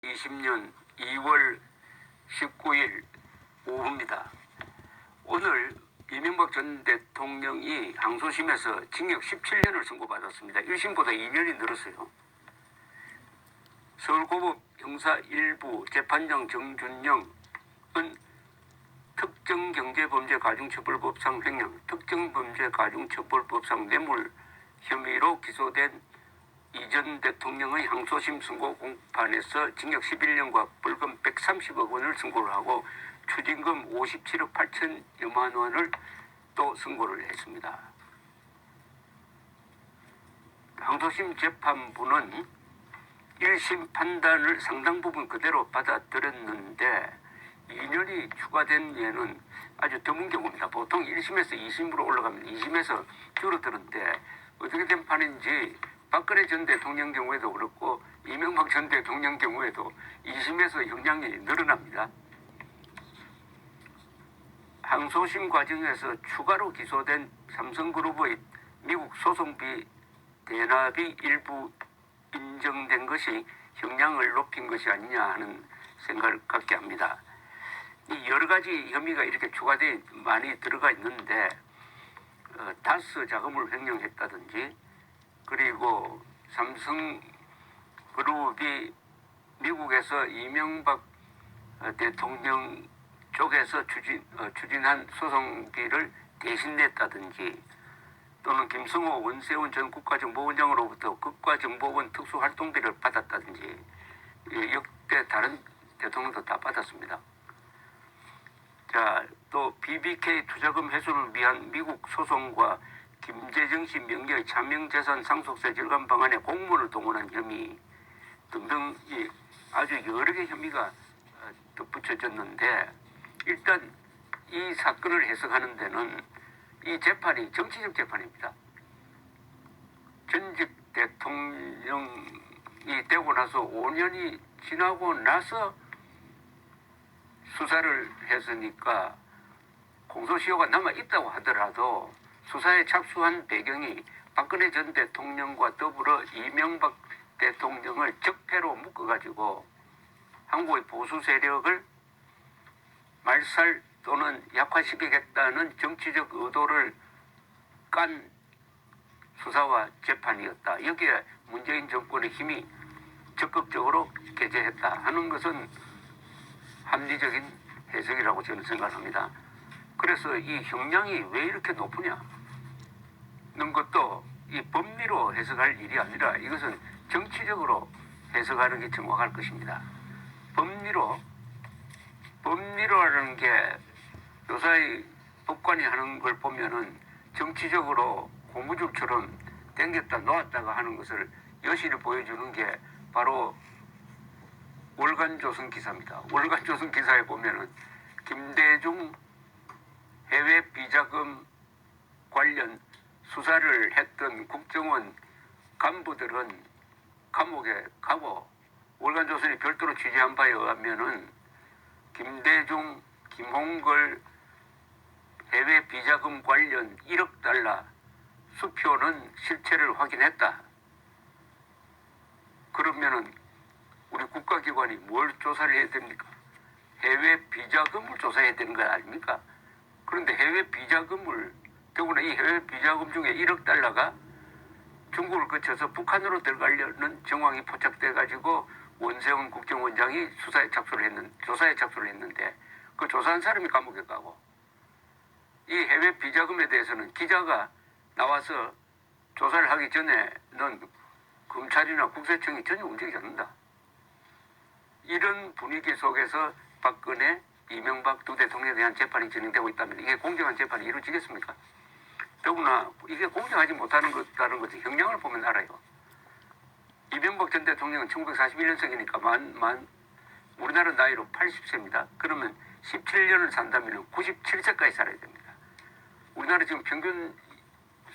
2020년 2월 19일 오후입니다. 오늘 이명박 전 대통령이 항소심에서 징역 17년을 선고받았습니다. 1심보다 2년이 늘었어요. 서울고법 형사 1부 재판장 정준영은 특정경제범죄가중처벌법상 횡령, 특정범죄가중처벌법상 뇌물 혐의로 기소된 이 전 대통령의 항소심 선고 공판에서 징역 11년과 벌금 130억 원을 선고를 하고 추징금 57억 8천여만 원을 또 선고를 했습니다. 항소심 재판부는 1심 판단을 상당 부분 그대로 받아들였는데 2년이 추가된 예는 아주 드문 경우입니다. 보통 1심에서 2심으로 올라가면 2심에서 줄어드는데 어떻게 된 판인지 박근혜 전 대통령 경우에도 그렇고 이명박 전 대통령 경우에도 2심에서 형량이 늘어납니다. 항소심 과정에서 추가로 기소된 삼성그룹의 미국 소송비 대납이 일부 인정된 것이 형량을 높인 것이 아니냐 하는 생각을 갖게 합니다. 이 여러 가지 혐의가 이렇게 추가돼 많이 들어가 있는데 다스 자금을 횡령했다든지 그리고 삼성그룹이 미국에서 이명박 대통령 쪽에서 추진한 소송비를 대신 냈다든지 또는 김성호 원세훈 전 국가정보원장으로부터 국가정보원 특수활동비를 받았다든지 역대 다른 대통령도 다 받았습니다. 자, 또 BBK 투자금 회수를 위한 미국 소송과 김재정 씨 명의의 차명재산 상속세 절감 방안에 공무원을 동원한 혐의 등등이 아주 여러 개 혐의가 덧붙여졌는데 일단 이 사건을 해석하는 데는 이 재판이 정치적 재판입니다. 전직 대통령이 되고 나서 5년이 지나고 나서 수사를 했으니까 공소시효가 남아있다고 하더라도 수사에 착수한 배경이 박근혜 전 대통령과 더불어 이명박 대통령을 적폐로 묶어가지고 한국의 보수 세력을 말살 또는 약화시키겠다는 정치적 의도를 깐 수사와 재판이었다. 여기에 문재인 정권의 힘이 적극적으로 개재했다 하는 것은 합리적인 해석이라고 저는 생각합니다. 그래서 이 형량이 왜 이렇게 높으냐 는 것도 이 법리로 해석할 일이 아니라 이것은 정치적으로 해석하는 게 정확할 것입니다. 법리로라는 게 요사이 법관이 하는 걸 보면은 정치적으로 고무줄처럼 당겼다 놓았다가 하는 것을 여실히 보여주는 게 바로 월간조선 기사입니다. 월간조선 기사에 보면은 김대중 해외 비자금 관련 수사를 했던 국정원 간부들은 감옥에 가고 월간조선이 별도로 취재한 바에 의하면은 김대중, 김홍걸 해외 비자금 관련 1억 달러 수표는 실체를 확인했다. 그러면은 우리 국가기관이 뭘 조사를 해야 됩니까? 해외 비자금을 조사해야 되는 거 아닙니까? 그런데 해외 비자금을 더구나 이 해외 비자금 중에 1억 달러가 중국을 거쳐서 북한으로 들어가려는 정황이 포착돼 가지고 원세훈 국정원장이 조사에 착수를 했는데 그 조사한 사람이 감옥에 가고 이 해외 비자금에 대해서는 기자가 나와서 조사를 하기 전에는 검찰이나 국세청이 전혀 움직이지 않는다. 이런 분위기 속에서 박근혜, 이명박 두 대통령에 대한 재판이 진행되고 있다면 이게 공정한 재판이 이루어지겠습니까? 더구나 이게 공정하지 못하는 것다는 것을 형량을 보면 알아요. 이명박 전 대통령은 1941년생이니까 우리나라 나이로 80세입니다. 그러면 17년을 산다면 97세까지 살아야 됩니다. 우리나라 지금 평균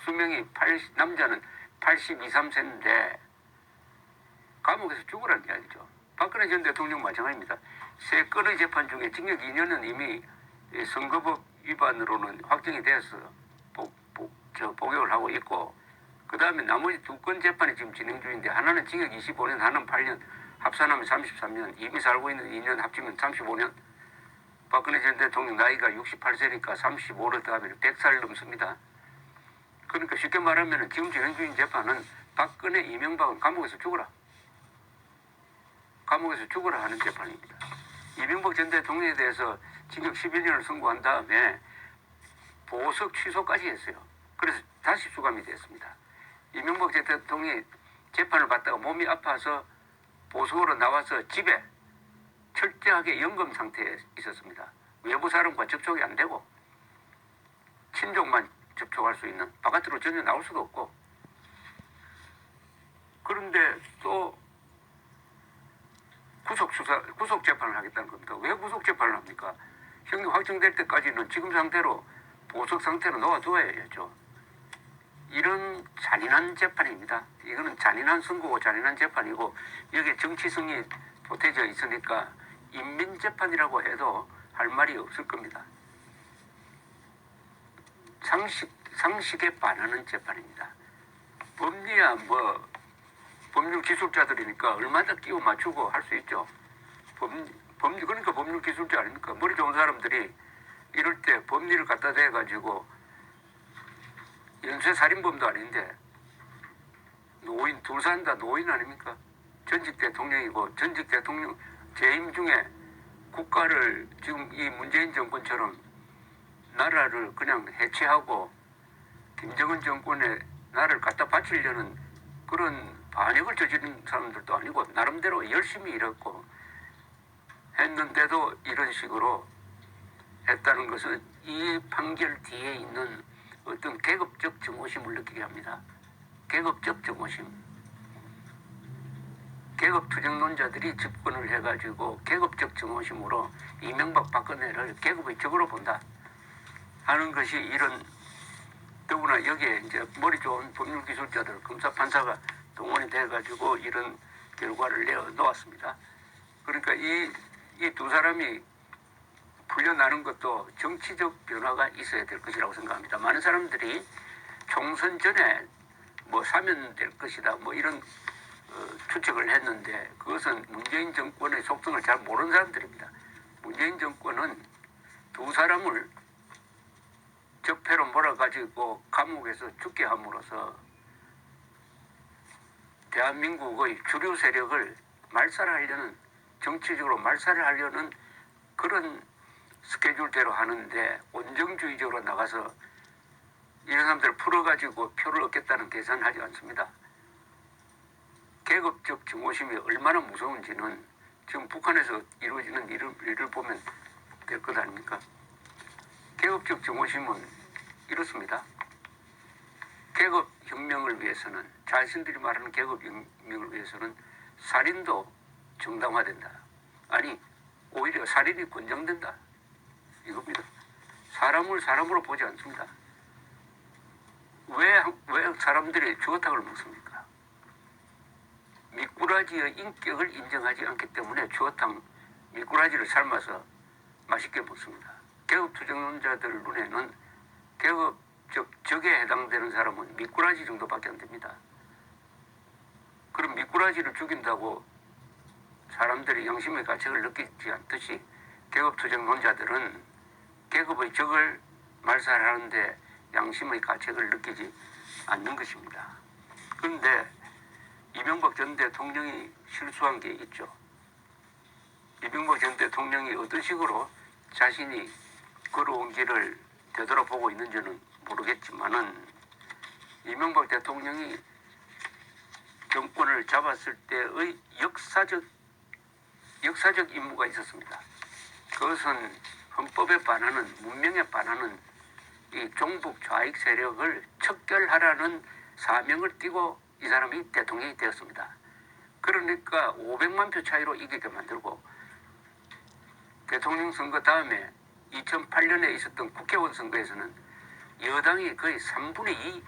수명이 남자는 82, 3세인데 감옥에서 죽으라는 이야기죠. 박근혜 전 대통령 마찬가지입니다. 세 건의 재판 중에 징역 2년은 이미 선거법 위반으로는 확정이 돼서 복역을 하고 있고 그 다음에 나머지 두 건 재판이 지금 진행 중인데 하나는 징역 25년, 하나는 8년 합산하면 33년, 이미 살고 있는 2년 합치면 35년. 박근혜 전 대통령 나이가 68세니까 35를 더하면 100살 넘습니다. 그러니까 쉽게 말하면 지금 진행 중인 재판은 박근혜, 이명박은 감옥에서 죽어라. 감옥에서 죽어라 하는 재판입니다. 이명박 전 대통령에 대해서 징역 11년을 선고한 다음에 보석 취소까지 했어요. 그래서 다시 수감이 됐습니다. 이명박 전 대통령이 재판을 받다가 몸이 아파서 보석으로 나와서 집에 철저하게 연금 상태에 있었습니다. 외부 사람과 접촉이 안 되고 친족만 접촉할 수 있는, 바깥으로 전혀 나올 수도 없고. 그런데 또 구속 재판을 하겠다는 겁니다. 왜 구속 재판을 합니까? 형이 확정될 때까지는 지금 상태로 보석 상태로 놓아두어야죠. 이런 잔인한 재판입니다. 이거는 잔인한 선고고 잔인한 재판이고, 여기에 정치성이 보태져 있으니까 인민재판이라고 해도 할 말이 없을 겁니다. 상식에 반하는 재판입니다. 법리야 법률 기술자들이니까 얼마나 끼워 맞추고 할 수 있죠. 그러니까 법률 기술자 아닙니까? 머리 좋은 사람들이 이럴 때 법리를 갖다 대가지고, 연쇄살인범도 아닌데 노인 둘 산다 노인 아닙니까? 전직 대통령이고, 전직 대통령 재임 중에 국가를 지금 이 문재인 정권처럼 나라를 그냥 해체하고 김정은 정권에 나라를 갖다 바치려는 그런 반역을 저지른 사람들도 아니고, 나름대로 열심히 일했고 했는데도 이런 식으로 했다는 것은 이 판결 뒤에 있는 어떤 계급적 증오심을 느끼게 합니다. 계급적 증오심. 계급 투쟁론자들이 집권을 해가지고 계급적 증오심으로 이명박 박근혜를 계급의 적으로 본다 하는 것이, 이런, 더구나 여기에 이제 머리 좋은 법률 기술자들, 검사 판사가 동원이 돼가지고 이런 결과를 내놓았습니다. 그러니까 이 두 사람이 풀려나는 것도 정치적 변화가 있어야 될 것이라고 생각합니다. 많은 사람들이 총선 전에 사면될 것이다 이런 추측을 했는데, 그것은 문재인 정권의 속성을 잘 모르는 사람들입니다. 문재인 정권은 두 사람을 적폐로 몰아가지고 감옥에서 죽게 함으로써 대한민국의 주류 세력을 말살하려는, 정치적으로 말살을 하려는 그런 스케줄대로 하는데, 온정주의적으로 나가서 이런 사람들을 풀어가지고 표를 얻겠다는 계산을 하지 않습니다. 계급적 증오심이 얼마나 무서운지는 지금 북한에서 이루어지는 일을 보면 될 것 아닙니까? 계급적 증오심은 이렇습니다. 계급혁명을 위해서는, 자신들이 말하는 계급혁명을 위해서는 살인도 정당화된다. 아니, 오히려 살인이 권장된다. 이겁니다. 사람을 사람으로 보지 않습니다. 왜 사람들이 주어탕을 먹습니까? 미꾸라지의 인격을 인정하지 않기 때문에 주어탕, 미꾸라지를 삶아서 맛있게 먹습니다. 계급투쟁론자들 눈에는 계급적 적에 해당되는 사람은 미꾸라지 정도밖에 안 됩니다. 그럼 미꾸라지를 죽인다고 사람들이 양심의 가책을 느끼지 않듯이, 계급투쟁론자들은 계급의 적을 말살하는데 양심의 가책을 느끼지 않는 것입니다. 그런데 이명박 전 대통령이 실수한 게 있죠. 이명박 전 대통령이 어떤 식으로 자신이 걸어온 길을 되돌아보고 있는지는 모르겠지만은, 이명박 대통령이 정권을 잡았을 때의 역사적 임무가 있었습니다. 그것은 헌법에 반하는, 문명에 반하는 이 종북 좌익 세력을 척결하라는 사명을 띠고 이 사람이 대통령이 되었습니다. 그러니까 500만 표 차이로 이기게 만들고, 대통령 선거 다음에 2008년에 있었던 국회의원 선거에서는 여당이 거의 3분의 2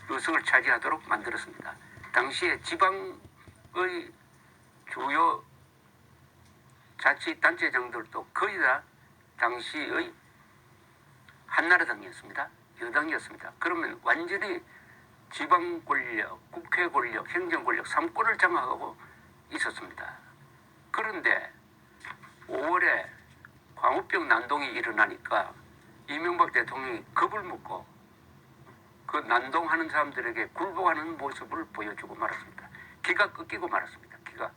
의석을 차지하도록 만들었습니다. 당시에 지방의 주요 자치단체장들도 거의 다 당시의 한나라당이었습니다. 여당이었습니다. 그러면 완전히 지방 권력, 국회 권력, 행정 권력 3권을 장악하고 있었습니다. 그런데 5월에 광우병 난동이 일어나니까 이명박 대통령이 겁을 먹고 그 난동하는 사람들에게 굴복하는 모습을 보여주고 말았습니다. 기가 꺾이고 말았습니다. 기가.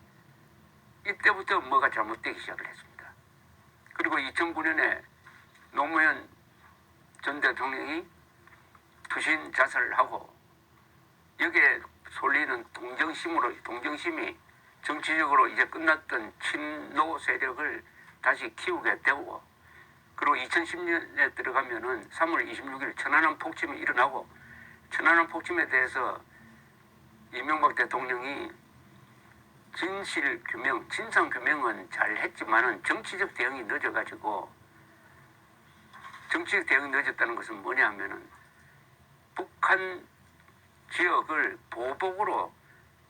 이때부터 뭐가 잘못되기 시작을 했습니다. 그리고 2009년에 노무현 전 대통령이 투신 자살을 하고 여기에 쏠리는 동정심이 정치적으로 이제 끝났던 친노 세력을 다시 키우게 되고, 그리고 2010년에 들어가면은 3월 26일 천안함 폭침이 일어나고, 천안함 폭침에 대해서 이명박 대통령이 진실 규명, 진상 규명은 잘 했지만은 정치적 대응이 늦어가지고, 정치적 대응이 늦었다는 것은 뭐냐 하면은 북한 지역을 보복으로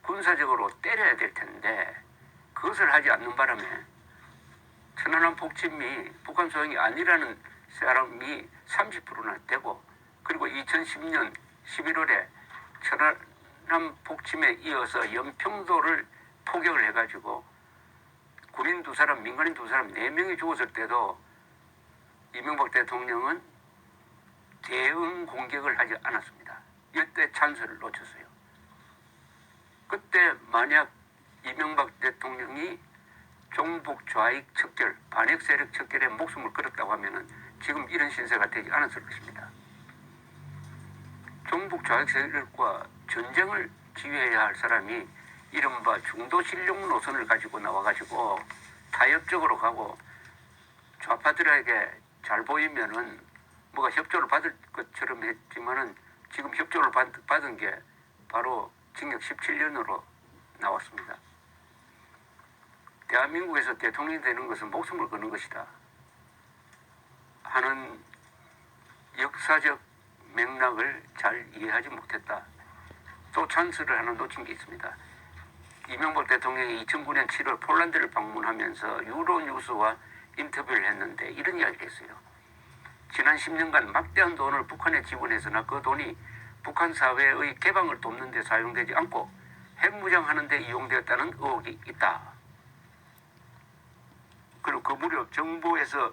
군사적으로 때려야 될 텐데 그것을 하지 않는 바람에 천안함 폭침이 북한 소행이 아니라는 사람이 30%나 되고, 그리고 2010년 11월에 천안함 폭침에 이어서 연평도를 포격을 해가지고 군인 2사람, 민간인 2사람, 4명이 죽었을 때도 이명박 대통령은 대응 공격을 하지 않았습니다. 이때 찬스를 놓쳤어요. 그때 만약 이명박 대통령이 종북 좌익 척결, 반역 세력 척결에 목숨을 걸었다고 하면은 지금 이런 신세가 되지 않았을 것입니다. 종북 좌익 세력과 전쟁을 지휘해야 할 사람이 이른바 중도 실용 노선을 가지고 나와가지고 타협적으로 가고 좌파들에게 잘 보이면은 뭐가 협조를 받을 것처럼 했지만은 지금 협조를 받은 게 바로 징역 17년으로 나왔습니다. 대한민국에서 대통령이 되는 것은 목숨을 거는 것이다 하는 역사적 맥락을 잘 이해하지 못했다. 또 찬스를 하나 놓친 게 있습니다. 이명박 대통령이 2009년 7월 폴란드를 방문하면서 유로뉴스와 인터뷰를 했는데 이런 이야기를 했어요. 지난 10년간 막대한 돈을 북한에 지원했으나 그 돈이 북한 사회의 개방을 돕는 데 사용되지 않고 핵무장하는 데 이용되었다는 의혹이 있다. 그리고 그 무렵 정부에서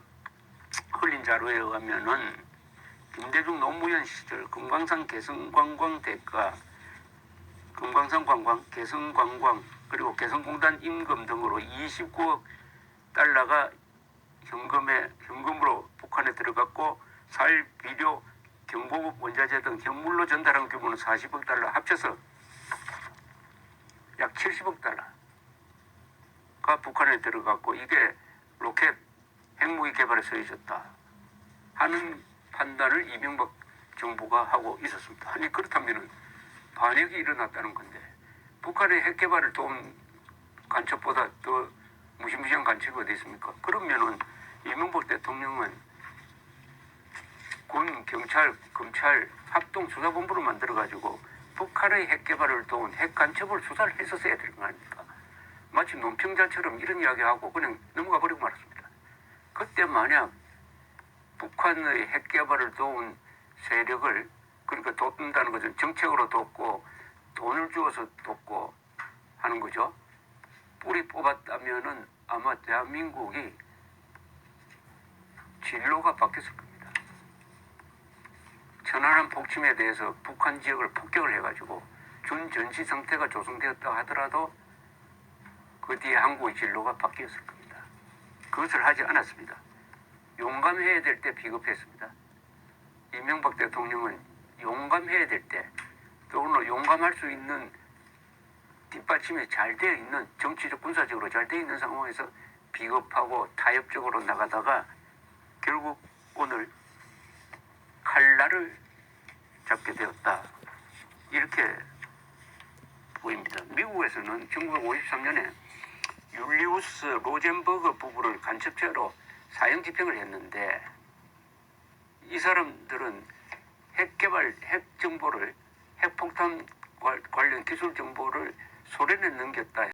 흘린 자료에 의하면은 김대중 노무현 시절 금강산 개성관광 대가, 금강산 관광, 개성관광, 그리고 개성공단 임금 등으로 29억 달러가 현금으로 북한에 들어갔고 살, 비료, 경보급 원자재 등 현물로 전달한 규모는 40억 달러 합쳐서 약 70억 달러가 북한에 들어갔고 이게 로켓 핵무기 개발에 쓰여졌다 하는 판단을 이명박 정부가 하고 있었습니다. 아니 그렇다면 반역이 일어났다는 건데 북한의 핵 개발을 도운 간첩보다 더 무시무시한 간첩이 어디 있습니까? 그러면은 이명박 대통령은 군, 경찰, 검찰 합동수사본부를 만들어가지고 북한의 핵 개발을 도운 핵 간첩을 수사를 했었어야 되는 거 아닙니까? 마치 논평자처럼 이런 이야기하고 그냥 넘어가 버리고 말았습니다. 그때 만약 북한의 핵 개발을 도운 세력을, 그러니까 돕는다는 것은 정책으로 돕고 돈을 주어서 돕고 하는 거죠. 뿌리 뽑았다면은 아마 대한민국이 진로가 바뀌었을 겁니다. 천안함 폭침에 대해서 북한 지역을 폭격을 해가지고 준전시 상태가 조성되었다 하더라도 그 뒤에 한국의 진로가 바뀌었을 겁니다. 그것을 하지 않았습니다. 용감해야 될 때 비겁했습니다. 이명박 대통령은 용감해야 될 때, 또는 용감할 수 있는 뒷받침이 잘 되어 있는, 정치적 군사적으로 잘 되어 있는 상황에서 비겁하고 타협적으로 나가다가 결국 오늘 칼날을 잡게 되었다. 이렇게 보입니다. 미국에서는 1953년에 율리우스 로젠버그 부부를 간첩죄로 사형 집행을 했는데 이 사람들은 핵 개발, 핵 정보를, 핵폭탄 관련 기술 정보를 소련에 넘겼다.